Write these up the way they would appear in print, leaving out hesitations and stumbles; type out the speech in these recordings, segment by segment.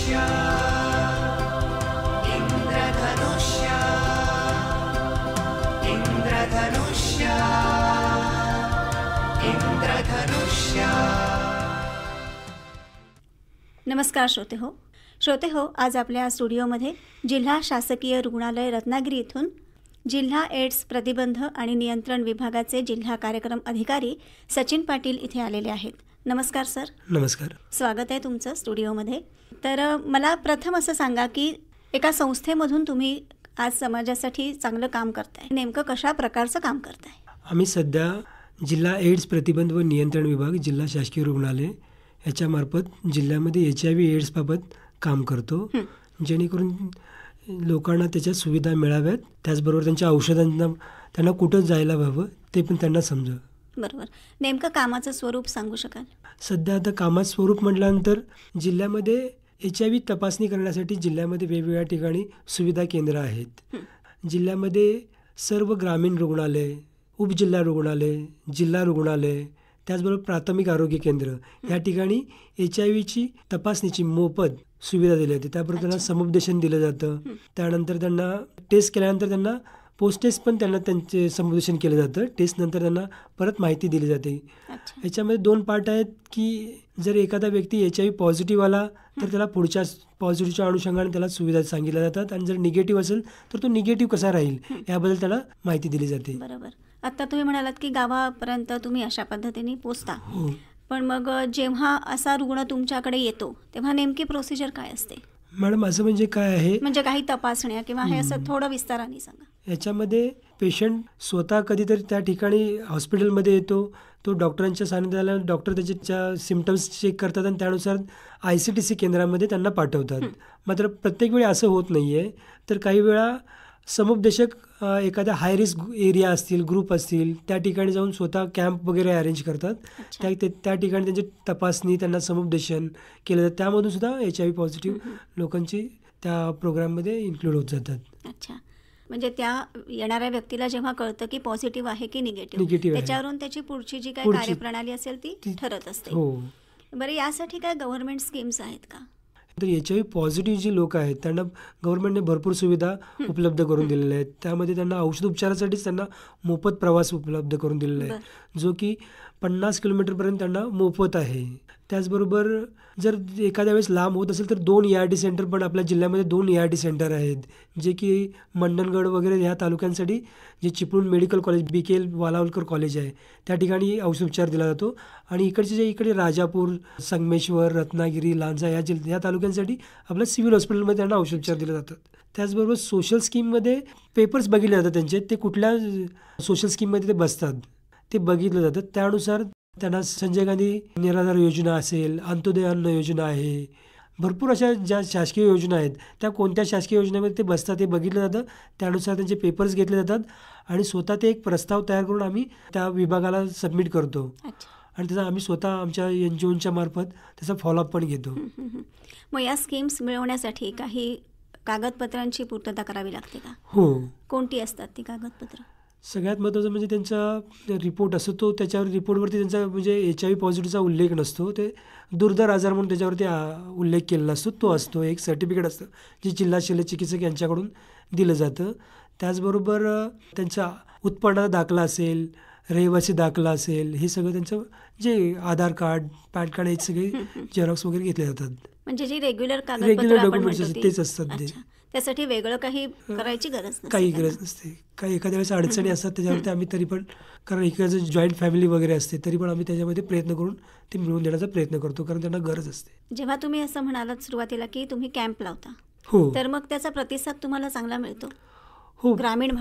इंद्रधनुष्य इंद्रधनुष्य इंद्रधनुष्य इंद्रधनुष्य। नमस्कार श्रोते हो, आज आपल्या स्टुडिओमध्ये जिल्हा शासकीय रुग्णालय रत्नागिरी येथून जिल्हा एड्स प्रतिबंध आणि नियंत्रण विभागाचे जिल्हा कार्यक्रम अधिकारी सचिन पाटील इथे आलेले आहेत. नमस्कार सर. नमस्कार. स्वागत आहे तुमचं स्टुडिओमध्ये. तर मला प्रथम असं सांगा की एका संस्थेमधून तुम्ही आज समाजासाठी चांगलं काम करताय, नेमकं कशा प्रकारचं काम करताय? आम्ही सध्या जिल्हा एड्स प्रतिबंध व नियंत्रण विभाग जिल्हा शासकीय रुग्णालय याच्यामार्फत जिल्ह्यामध्ये HIV एड्सबाबत काम करतो, जेणेकरून लोकांना त्याच्या सुविधा मिळाव्यात, त्याचबरोबर त्यांच्या औषधांना त्यांना कुठं जायला हवं ते पण त्यांना समजावं. बरोबर. नेमकं कामाचं स्वरूप सांगू शकाल? सध्या आता कामाचं स्वरूप म्हटल्यानंतर जिल्ह्यामध्ये HIV तपासणी करण्यासाठी जिल्ह्यामध्ये वेगवेगळ्या ठिकाणी सुविधा केंद्र आहेत. जिल्ह्यामध्ये सर्व ग्रामीण रुग्णालय, उपजिल्हा रुग्णालय, जिल्हा रुग्णालय, त्याचबरोबर प्राथमिक आरोग्य केंद्र या ठिकाणी HIVची तपासणीची मोफत सुविधा दिली जाते. त्याबरोबर त्यांना समुपदेशन दिलं जातं. त्यानंतर त्यांना टेस्ट केल्यानंतर त्यांना पोस्ट टेस्ट पण त्यांना त्यांचे समुपदेशन केलं जातं. टेस्ट नंतर त्यांना परत माहिती दिली जाते. याच्यामध्ये 2 पार्ट आहेत की जर एखादा व्यक्ती HIV पॉझिटिव्ह आला तर त्याला पुढच्या पॉझिटिव्हच्या अनुषंगाने त्याला सुविधा सांगितल्या जातात, आणि जर निगेटिव्ह असेल तर तो निगेटिव्ह कसा राहील याबद्दल त्याला माहिती दिली जाते. बरोबर. आता तुम्ही म्हणालात की गावापर्यंत तुम्ही अशा पद्धतीने पोचता. हो. पण मग जेव्हा असा रुग्ण तुमच्याकडे येतो तेव्हा नेमकी प्रोसिजर काय असते? मॅडम, असं म्हणजे काय आहे, म्हणजे काही तपासण्या किंवा हे असं थोडं विस्ताराने सांगा. याच्यामध्ये पेशंट स्वतः कधीतरी त्या ठिकाणी हॉस्पिटलमध्ये येतो, तो डॉक्टरांच्या सानिध्यात आल्यावर डॉक्टर त्याच्या सिम्पटम्स चेक करतात आणि त्यानुसार ICTC केंद्रामध्ये त्यांना पाठवतात. मात्र प्रत्येक वेळी असं होत नाही आहे. तर काही वेळा समुपदेशक एखाद्या हाय रिस्क एरिया असतील, ग्रुप असतील, त्या ठिकाणी जाऊन स्वतः कॅम्प वगैरे अरेंज करतात. त्या ठिकाणी त्यांची तपासणी, त्यांना समुपदेशन केलं जातं. त्यामधून सुद्धा HIV पॉझिटिव्ह लोकांची त्या प्रोग्राममध्ये इन्क्लूड होत जातात. अच्छा. म्हणजे त्या येणाऱ्या व्यक्तीला जेव्हा कळतं की पॉझिटिव्ह आहे की निगेटिव्ह, त्याच्यावरून त्याची पुढची जी काही कार्यप्रणाली असेल ती ठरत असते. हो. बरं, यासाठी काय गव्हर्नमेंट स्कीम्स आहेत का? तर HIV पॉझिटिव्ह जी लोक आहेत त्यांना गव्हर्नमेंटने भरपूर सुविधा उपलब्ध करून दिलेल्या आहेत. त्यामध्ये त्यांना औषधोपचारासाठीच त्यांना मोफत प्रवास उपलब्ध करून दिलेला आहे, जो की 50 किलोमीटरपर्यंत त्यांना मोफत आहे. त्याचबरोबर जर एखाद्या वेळेस लांब होत असेल तर 2 ERT सेंटर पण आपल्या जिल्ह्यामध्ये 2 ERT सेंटर आहेत, जे की मंडणगड वगैरे ह्या तालुक्यांसाठी, जे Chiplun medical college BKL Walawalkar college आहे त्या ठिकाणी औषधोपचार दिला जातो. आणि इकडे राजापूर, संगमेश्वर, रत्नागिरी, लांजा या तालुक्यांसाठी आपल्या सिव्हिल हॉस्पिटलमध्ये त्यांना औषधोपचार दिले जातात. त्याचबरोबर सोशल स्कीममध्ये पेपर्स बघितले जातात त्यांचे, ते कुठल्या सोशल स्कीममध्ये ते बसतात ते बघितलं जातं. त्यानुसार त्यांना संजय गांधी निराधार योजना असेल, अंत्योदय अन्न योजना आहे, भरपूर अशा ज्या शासकीय योजना आहेत त्या कोणत्या शासकीय योजनेमध्ये ते बसतात ते बघितलं जातं. त्यानुसार त्यांचे पेपर्स घेतले जातात आणि स्वतः ते एक प्रस्ताव तयार करून आम्ही त्या विभागाला सबमिट करतो. आणि त्याचा आम्ही स्वतः आमच्या NGOच्या मार्फत त्याचा फॉलोअप पण घेतो. मग या स्कीम्स मिळवण्यासाठी काही कागदपत्रांची पूर्तता करावी लागते का? हो. कोणती असतात ती कागदपत्र? सगळ्यात महत्त्वाचं म्हणजे त्यांचा रिपोर्ट असतो. तो त्याच्यावर रिपोर्टवरती त्यांचा म्हणजे HIV पॉझिटिव्हचा उल्लेख नसतो, ते दुर्धर आजार म्हणून त्याच्यावरती उल्लेख केलेला असतो, तो असतो. एक सर्टिफिकेट असतं जे जिल्हा शल्यचिकित्सक यांच्याकडून दिलं जातं. त्याचबरोबर त्यांचा उत्पन्नाचा दाखला असेल, रहिवासी दाखला असेल, हे सगळं त्यांचं जे आधार कार्ड, पॅन कार्ड, हे सगळे झेरॉक्स वगैरे घेतले जातात. म्हणजे जी रेग्युलर डॉक्युमेंट्स तेच असतात. त्यासाठी वेगळं काही करायची गरज नसते. काही गरज नसते. काही एखाद्या वेळेस अडचणी असतात त्याच्यावरती आम्ही तरी पण, कारण एखादं जॉईंट फॅमिली वगैरे असते तरी पण आम्ही त्याच्यामध्ये प्रयत्न करून ते मिळवून देण्याचा प्रयत्न करतो, कारण त्यांना गरज असते. जेव्हा तुम्ही असं म्हणालात सुरुवातीला की तुम्ही कॅम्प लावता, हो, तर मग त्याचा प्रतिसाद तुम्हाला चांगला मिळतो? हो. ग्रामीण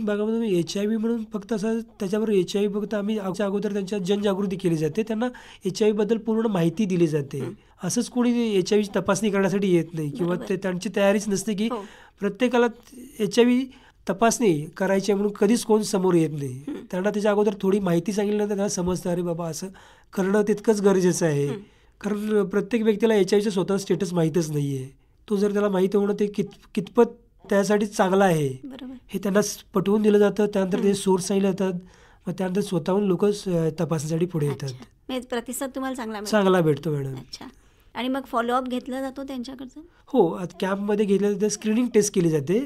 भागामधून HIV म्हणून फक्त असं त्याच्यावर HIV फक्त आम्ही अगोदर त्यांच्या जनजागृती केली जाते, त्यांना HIV बद्दल पूर्ण माहिती दिली जाते. असंच कोणी HIV तपासणी करण्यासाठी येत नाही किंवा त्यांची तयारीच नसते की प्रत्येकाला HIV तपासणी करायची म्हणून कधीच कोण समोर येत नाही. त्यांना त्याच्या अगोदर थोडी माहिती सांगितल्यानंतर त्यांना समजतं, अरे बाबा असं करणं तितकंच गरजेचं आहे. कारण प्रत्येक व्यक्तीला HIVचं स्वतः स्टेटस माहीतच नाही आहे. तो जर त्याला माहीत होणं ते कितपत त्यासाठी चांगला आहे हे त्यांना पटवून दिलं जातं. त्यानंतर ते सोर्स सांगितले जातात, मग त्यानंतर स्वतःहून लोक तपासण्यासाठी पुढे येतात. प्रतिसाद तुम्हाला चांगला भेटतो मॅडम. आणि मग फॉलोअप घेतला जातो त्यांच्याकडचं? हो, आता कॅम्पमध्ये घेतल्यानंतर स्क्रीनिंग टेस्ट केली जाते,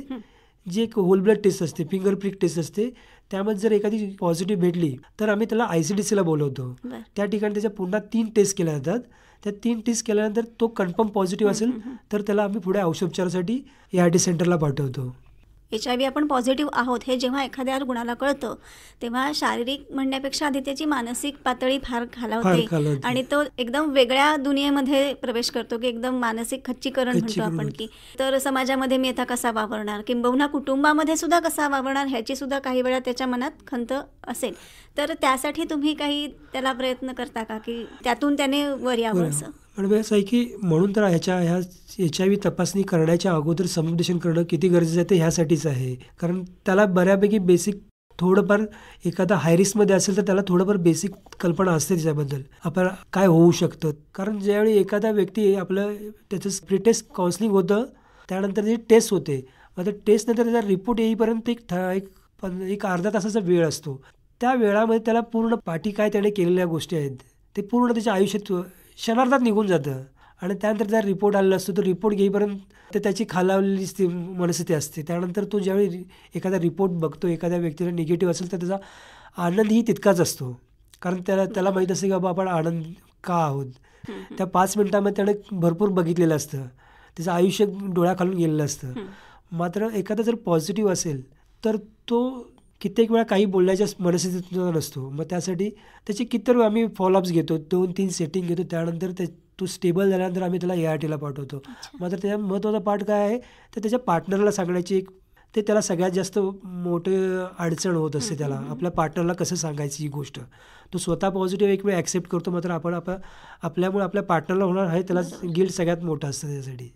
जी एक होल ब्लड टेस्ट असते, फिंगर प्रिक टेस्ट असते. त्यामध्ये जर एखादी पॉझिटिव्ह भेटली तर आम्ही त्याला ICDCला बोलवतो. बरं. त्या ठिकाणी त्याच्या पुन्हा 3 टेस्ट केल्या जातात. त्या 3 टेस्ट केल्यानंतर तो कन्फर्म पॉझिटिव्ह असेल तर त्याला आम्ही पुढे औषधोपचारासाठी ART सेंटरला पाठवतो. HIV आपण पॉझिटिव्ह आहोत हे जेव्हा एखाद्या रुग्णाला कळतं तेव्हा शारीरिक म्हणण्यापेक्षा आधी त्याची मानसिक पातळी फार खालावते खालावते. आणि तो एकदम वेगळ्या दुनियेमध्ये प्रवेश करतो की एकदम मानसिक खच्चीकरण म्हणतो आपण की तर समाजामध्ये मी आता कसा वावरणार, किंबहुना कुटुंबामध्ये सुद्धा कसा वावरणार ह्याची सुद्धा काही वेळा त्याच्या मनात खंत असेल. तर त्यासाठी तुम्ही काही त्याला प्रयत्न करता का की त्यातून त्याने वर यावं असं? पण असं आहे की म्हणून तर ह्या HIV तपासणी करण्याच्या अगोदर समुपदेशन करणं किती गरजेचं आहे ते ह्यासाठीच आहे. कारण त्याला बऱ्यापैकी बेसिक थोडंफार एखादा हाय रिस्कमध्ये असेल तर त्याला थोडंफार बेसिक कल्पना असते त्याच्याबद्दल आपल्याला काय होऊ शकतं. कारण ज्यावेळी एखादा व्यक्ती आपलं त्याचं प्रिटेस्ट काउन्सिलिंग होतं त्यानंतर जी टेस्ट होते, मग त्या टेस्टनंतर त्याचा रिपोर्ट येईपर्यंत एक अर्धा तासाचा वेळ असतो. त्या वेळामध्ये त्याला पूर्ण पाठी काय त्याने केलेल्या गोष्टी आहेत ते पूर्ण त्याच्या आयुष्यात क्षणार्धात निघून जातं. आणि त्यानंतर त्याचा रिपोर्ट आलेला असतो, तो रिपोर्ट घेईपर्यंत ते त्याची खालावलेली मनस्थिती असते. त्यानंतर तो ज्यावेळी एखादा रिपोर्ट बघतो एखाद्या व्यक्तीला निगेटिव्ह असेल तर त्याचा आनंदही तितकाच असतो. कारण त्याला माहीत असते की बाबा आपण आनंद का आहोत. त्या 5 मिनिटामध्ये त्याने भरपूर बघितलेलं असतं, त्याचं आयुष्य डोळ्याखालून गेलेलं असतं. मात्र एखादा जर पॉझिटिव्ह असेल तर तो कित्येक वेळा काही बोलण्याच्या मनस्थितीत नसतो. मग त्यासाठी त्याचे कितीतरी आम्ही फॉलोअप्स घेतो, 2-3 सेटिंग घेतो. त्यानंतर तो स्टेबल झाल्यानंतर आम्ही त्याला ARTला पाठवतो. मात्र त्याच्या महत्त्वाचा पार्ट काय आहे तर त्याच्या पार्टनरला सांगण्याची ते त्याला सगळ्यात जास्त मोठे अडचण होत असते. त्याला आपल्या पार्टनरला कसं सांगायची ही गोष्ट. तो स्वतः पॉझिटिव्ह एक वेळ ॲक्सेप्ट करतो, मात्र आपण आपल्यामुळे आपल्या पार्टनरला होणार आहे त्याला गिल्ट सगळ्यात मोठं असतं त्यासाठी.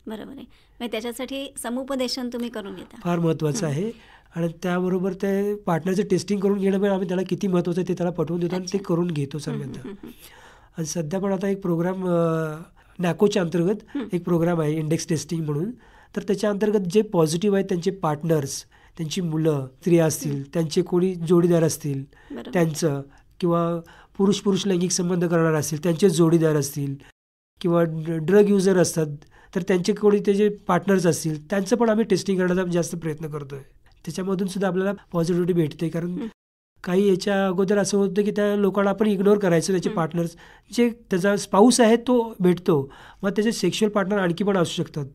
बरोबर आहे. म्हणजे त्याच्यासाठी समुपदेशन तुम्ही करून घेता, फार महत्त्वाचं आहे. आणि त्याबरोबर ते पार्टनरचं टेस्टिंग करून घेणं पण आम्ही त्याला किती महत्त्वाचं आहे ते त्याला पटवून देतो आणि ते करून घेतो सगळ्यांना. आणि सध्या पण आता एक प्रोग्राम NACOच्या अंतर्गत एक प्रोग्राम आहे इंडेक्स टेस्टिंग म्हणून. तर त्याच्या अंतर्गत जे पॉझिटिव्ह आहेत त्यांचे पार्टनर्स, त्यांची मुलं स्त्रिया असतील, त्यांचे कोणी जोडीदार असतील त्यांचं, किंवा पुरुष लैंगिक संबंध करणार असतील त्यांचे जोडीदार असतील, किंवा ड्रग युजर असतात तर त्यांचे कोणी त्याचे पार्टनर्स असतील त्यांचं पण आम्ही टेस्टिंग करण्याचा जास्त प्रयत्न करतो आहे. त्याच्यामधून सुद्धा आपल्याला पॉझिटिव्हिटी भेटते. कारण काही याच्या अगोदर असं होतं की त्या लोकांना आपण इग्नोर करायचं, त्याचे पार्टनर्स जे त्याचा स्पाऊस आहे तो भेटतो, मग त्याचे सेक्शुअल पार्टनर आणखी पण असू शकतात,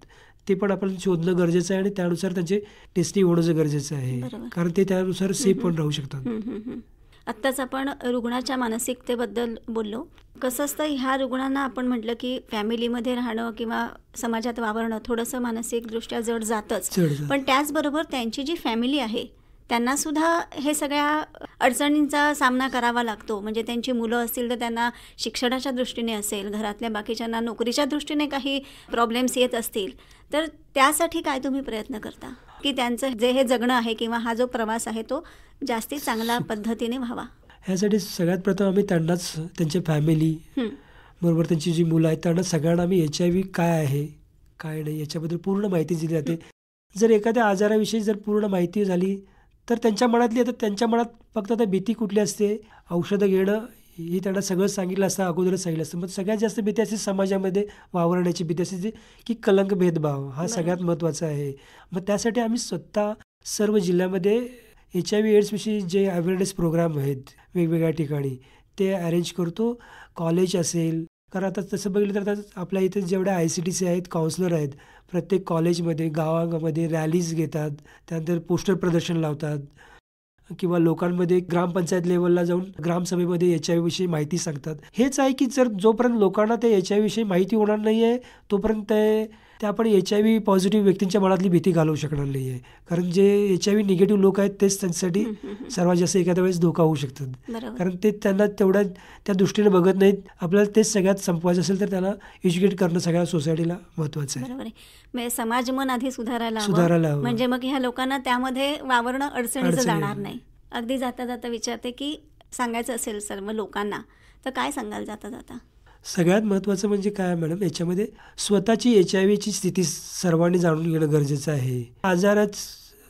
ते पण आपण शोधणं गरजेचं आहे आणि त्यानुसार त्यांचे टेस्टिंग होणं गरजेचं आहे. कारण ते त्यानुसार सेफ पण राहू शकतात. आत्ताच आपण रुग्णाच्या मानसिकतेबद्दल बोललो. कसं असतं ह्या रुग्णांना आपण म्हटलं की फॅमिलीमध्ये राहणं किंवा समाजात वावरणं थोडंसं मानसिकदृष्ट्या जड जातंच, पण त्याचबरोबर त्यांची जी फॅमिली आहे त्यांनासुद्धा हे सगळ्या अडचणींचा सामना करावा लागतो. म्हणजे त्यांची मुलं असतील तर त्यांना शिक्षणाच्या दृष्टीने असेल, घरातल्या बाकीच्यांना नोकरीच्या दृष्टीने काही प्रॉब्लेम्स येत असतील, तर त्यासाठी काय तुम्ही प्रयत्न करता की त्यांचं जे हे जगणं आहे किंवा हा जो प्रवास आहे तो जास्ती चांगल्या पद्धतीने व्हावा? ह्यासाठी सगळ्यात प्रथम आम्ही त्यांनाच, त्यांच्या फॅमिली बरोबर त्यांची जी मुलं आहेत त्यांना सगळ्यांना आम्ही HIV काय आहे काय नाही याच्याबद्दल पूर्ण माहिती दिली जाते. जर एखाद्या आजाराविषयी जर पूर्ण माहिती झाली तर त्यांच्या मनात फक्त आता भीती कुठली असते, औषधं घेणं ही त्यांना सगळं सांगितलं असतं, अगोदरच सांगितलं असतं. मग सगळ्यात जास्त भीती असते समाजामध्ये वावरण्याची भीती असते की कलंक भेदभाव हा सगळ्यात महत्त्वाचा आहे. मग त्यासाठी आम्ही स्वतः सर्व जिल्ह्यामध्ये HIV एड्सविषयी जे अवेअरनेस प्रोग्राम आहेत वेगवेगळ्या ठिकाणी ते अरेंज करतो. कॉलेज असेल, कारण आता तसं बघितलं तर आता आपल्या इथे जेवढ्या ICDC आहेत, काउन्सिलर आहेत, प्रत्येक कॉलेजमध्ये गावागामध्ये रॅलीज घेतात, त्यानंतर पोस्टर प्रदर्शन लावतात, किंवा लोकांमध्ये ग्रामपंचायत लेवलला जाऊन ग्रामसभेमध्ये HIV विषयी माहिती सांगतात. हेच आहे की जोपर्यंत लोकांना ते HIV विषयी माहिती होणार नाही आहे तोपर्यंत ते आपण HIV पॉझिटिव्ह व्यक्तींच्या मनातली भीती घालवू शकणार नाही आहे. कारण जे HIV निगेटिव्ह लोक आहेत तेच त्यांच्यासाठी सर्वात जास्त एखाद्या वेळेस धोका होऊ शकतात. कारण ते त्यांना तेवढ्या त्या दृष्टीने बघत नाहीत. आपल्याला तेच सगळ्यात संपवायचं असेल तर त्यांना एज्युकेट करणं सगळ्या सोसायटीला महत्त्वाचं आहे. बरोबर आहे. समाज मन आधी सुधारायला हवं, म्हणजे मग ह्या लोकांना त्यामध्ये वावरणं अडचणीचं जाणार नाही. अगदी जाता जाता विचारते की सांगायचं असेल सर्व लोकांना तर काय सांगाल जाता जाता? सगळ्यात महत्त्वाचं म्हणजे काय मॅडम, याच्यामध्ये स्वतःची HIVची स्थिती सर्वांनी जाणून घेणं गरजेचं आहे. आजारच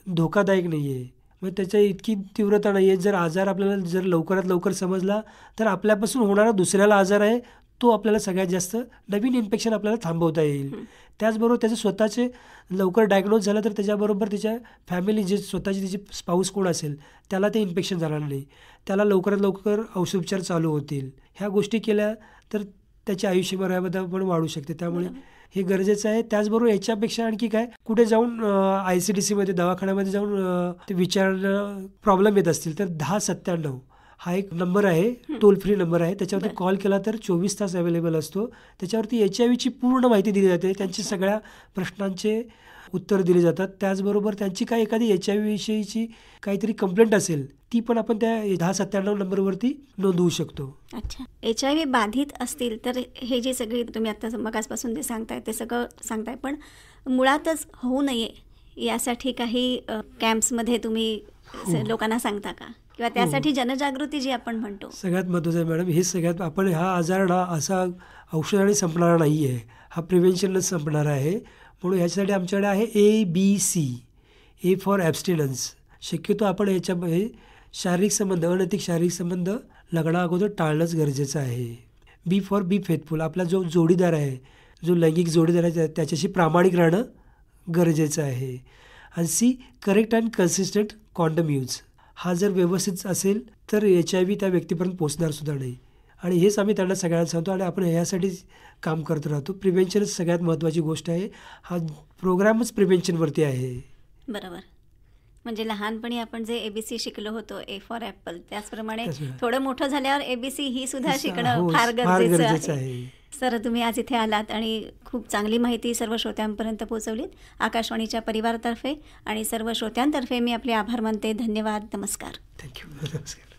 धोकादायक नाही आहे, मग त्याच्या इतकी तीव्रता नाही आहे. जर आजार आपल्याला जर लवकरात लवकर समजला तर आपल्यापासून होणारा दुसऱ्याला आजार आहे तो आपल्याला सगळ्यात जास्त नवीन इन्फेक्शन आपल्याला थांबवता येईल. त्याचबरोबर त्याचं स्वतःचे लवकर डायग्नोज झालं तर त्याच्याबरोबर त्याच्या फॅमिली जे स्वतःची तिची स्पाऊस कोण असेल त्याला ते इन्फेक्शन जाणार नाही, त्याला लवकरात लवकर औषधोपचार चालू होतील. ह्या गोष्टी केल्या तर त्याची आयुष्यभरामध्ये पण वाढू शकते. त्यामुळे हे गरजेचं आहे. त्याचबरोबर याच्यापेक्षा आणखी काय, कुठे जाऊन ICDCमध्ये दवाखान्यामध्ये जाऊन ते विचारणं प्रॉब्लेम येत असतील तर 1097 हा एक नंबर आहे, टोल फ्री नंबर आहे. त्याच्यावरती कॉल केला तर 24 तास अवेलेबल असतो. त्याच्यावरती HIV पूर्ण माहिती दिली जाते, त्यांची सगळ्या प्रश्नांचे उत्तर दिले जातात. त्याचबरोबर त्यांची काही एखादी HIV विषयीची काहीतरी कंप्लेंट असेल ती पण आपण त्या 1097 नंबरवरती नोंदवू शकतो. अच्छा, HIV बाधित असतील तर हे जे सगळे तुम्ही आता मगासपासून जे सांगताय ते सगळं सांगताय, पण मुळातच होऊ नये यासाठी काही कॅम्प्समध्ये तुम्ही लोकांना सांगता का, किंवा त्यासाठी जनजागृती जी आपण म्हणतो? सगळ्यात महत्त्वाचं आहे मॅडम, हे सगळ्यात आपण हा आजार ना असा औषधाने संपणारा नाही आहे, हा प्रिव्हेन्शनच संपणारा आहे. म्हणून ह्याच्यासाठी आमच्याकडे आहे ABC. A for ॲब्स्टिनन्स. शक्यतो आपण याच्यामध्ये शारीरिक संबंध, अनैतिक शारीरिक संबंध लग्ना अगोदर टाळणंच गरजेचं आहे. B for be faithful. आपला जो जोडीदार आहे, जो लैंगिक जोडीदार आहे त्याच्याशी प्रामाणिक राहणं गरजेचं आहे. आणि C correct and consistent condom use. हा जर व्यवस्थित असेल तर HIV त्या व्यक्तीपर्यंत पोचणार सुद्धा नाही. आणि हेच आम्ही त्यांना सगळ्यांना सांगतो आणि आपण ह्यासाठीच काम करत राहतो. प्रिव्हेन्शनच सगळ्यात महत्त्वाची गोष्ट आहे. हा प्रोग्रामच प्रिव्हेन्शनवरती आहे. बरोबर. म्हणजे लहानपणी आपण जे ABC शिकलो होतो, A फॉर ॲपल, त्याचप्रमाणे थोडं मोठं झाल्यावर ABC ही सुद्धा शिकणं फार गरजेचं आहे. सर, तुम्ही आज इथे आलात आणि खूप चांगली माहिती सर्व श्रोत्यांपर्यंत पोहोचवलीत. आकाशवाणीच्या परिवारातर्फे आणि सर्व श्रोत्यांतर्फे मी आपले आभार मानते. धन्यवाद. नमस्कार. थँक्यू. नमस्कार.